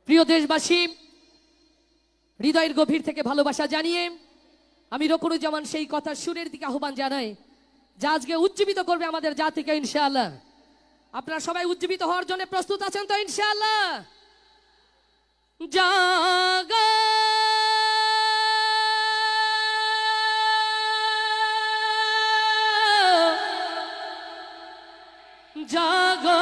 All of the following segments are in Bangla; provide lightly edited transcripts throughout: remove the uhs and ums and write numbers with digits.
প্রিয় দেশবাসী, হৃদয়ের গভীর থেকে ভালোবাসা জানিয়ে আমি রকুনুজ্জামান সেই কথা সুরের দিকে আহ্বান জানাই যা আজকে উজ্জীবিত করবে আমাদের জাতিকে ইনশাআল্লাহ। আপনারা সবাই উজ্জীবিত হওয়ার জন্য প্রস্তুত আছেন তো ইনশাআল্লাহ? জাগো জাগো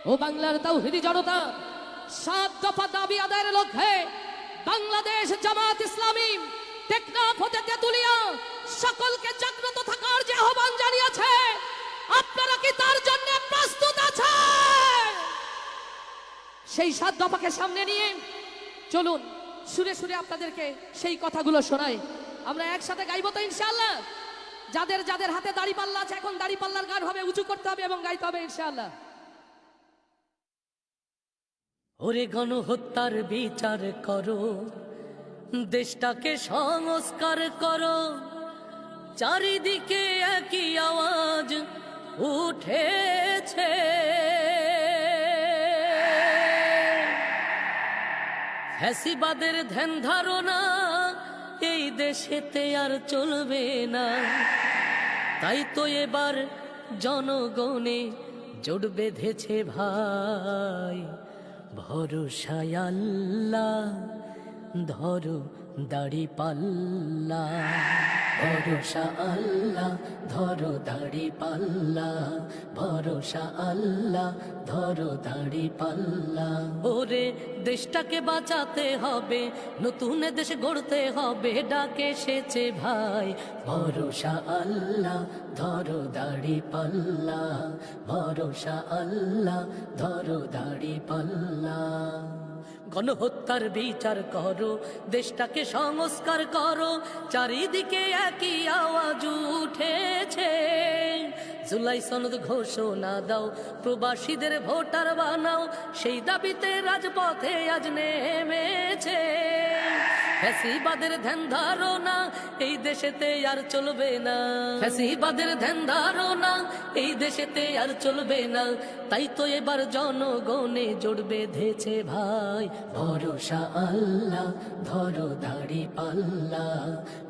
ও বাংলার তাওহীদি জনতা, 7 দফা দাবি আদায়ের লক্ষ্যে বাংলাদেশ জামাত ইসলামী টেকনাফ হতে তেতুলিয়া সকলকে জাগ্রত থাকার যে আহ্বান জানিয়েছে, আপনারা কি তার জন্য প্রস্তুত আছেন? সেই 7 দফাকে সামনে নিয়ে চলুন সুরে সুরে আপনাদেরকে সেই কথাগুলো শোনাই। আমরা একসাথে গাইবো তো ইনশাআল্লাহ? যাদের যাদের হাতে দাড়িপাল্লা আছে, এখন দাড়িপাল্লার গান হবে, উঁচু করতে হবে এবং গাইতে হবে ইনশাআল্লাহ। ওরে গণহত্যার বিচার করো, দেশটাকে সংস্কার করো, চারিদিকে একই আওয়াজ উঠেছে। ফ্যাসিবাদের ধ্যান ধারণা এই দেশেতে আর চলবে না, তাই তো এবার জনগণে জোট বেঁধেছে ভাই। ভরসায় আল্লাহ, ধরো দাড়ি পাল্লা। ভরসা আল্লাহ, ধরো দাড়ি পাল্লা। ভরসা আল্লাহ, ধরো দাড়ি পাল্লা। ওরে দেশটাকে বাঁচাতে হবে, নতুন দেশ গড়তে হবে, ডাকে এসেছে ভাই। ভরসা আল্লাহ, ধরো দাড়ি পাল্লা। ভরসা আল্লাহ, ধরো দাড়ি পাল্লা। গণহত্যার বিচার করো, দেশটাকে সংস্কার করো, চারিদিকে একই আওয়াজ উঠেছে। জুলাই সনদ ঘোষণা দাও, প্রবাসীদের ভোটার বানাও, সেই দাবিতে রাজপথে আজ নেমেছে। ফ্যাসিবাদের ধ্যান ধারণা এই দেশেতে আর চলবে না। ফ্যাসিবাদের ধ্যান ধারণা এই দেশেতে আর চলবে না, তাই তো এবার জনগণে জোট বেঁধেছে ভাই। ভরসা আল্লাহ, ধরো দাড়ি পাল্লা।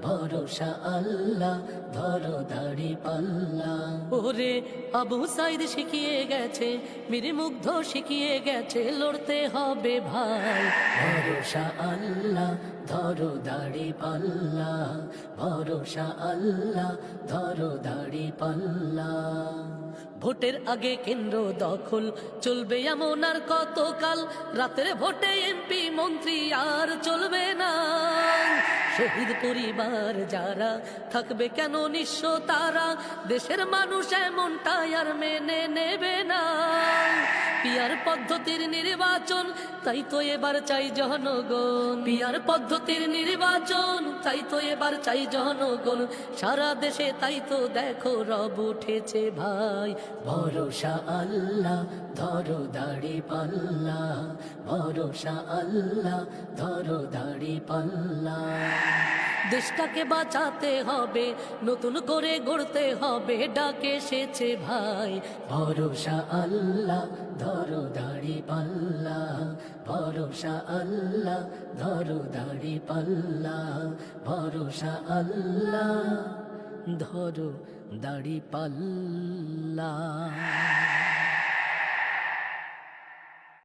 ভরসা আল্লাহ, ধরো দাড়ি পাল্লা। ওরে আবু সাইদ শিখিয়ে গেছে, মীর মুগ্ধ শিখিয়ে গেছে, লড়তে হবে ভাই। ভরসা আল্লাহ, ধরো দাড়ি পাল্লা। ভরসা আল্লাহ, ধরো দাড়ি পাল্লা। ভোটের আগে কেন্দ্র দখল চলবে এমন আর কতকাল, রাতের ভোটে এমপি মন্ত্রী আর চলবে না। শহীদ পরিবার যারা থাকবে কেন নিঃস্ব তারা, দেশের মানুষ এমনটাই আর মেনে নেবে না। পিয়ার পদ্ধতির নির্বাচন, তাই তো এবার চাই জনগণ। পিয়ার পদ্ধতির নির্বাচন, তাই তো এবার চাই জনগণ। সারা দেশে তাই তো দেখো রব উঠেছে ভাই। ভরসা আল্লাহ, ধরো দাড়ি পাল্লা। ভরসা আল্লাহ, ধরো দাড়ি পাল্লা। দেশটাকে বাঁচাতে হবে, নতুন করে গড়তে হবে, ডাকে এসেছে ভাই। ভরসা আল্লাহ, ধরো দাড়ি পাল্লা। ভরসা আল্লাহ, ধরো দাড়ি পাল্লা। ভরসা আল্লাহ, ধরো দাড়ি পাল্লা।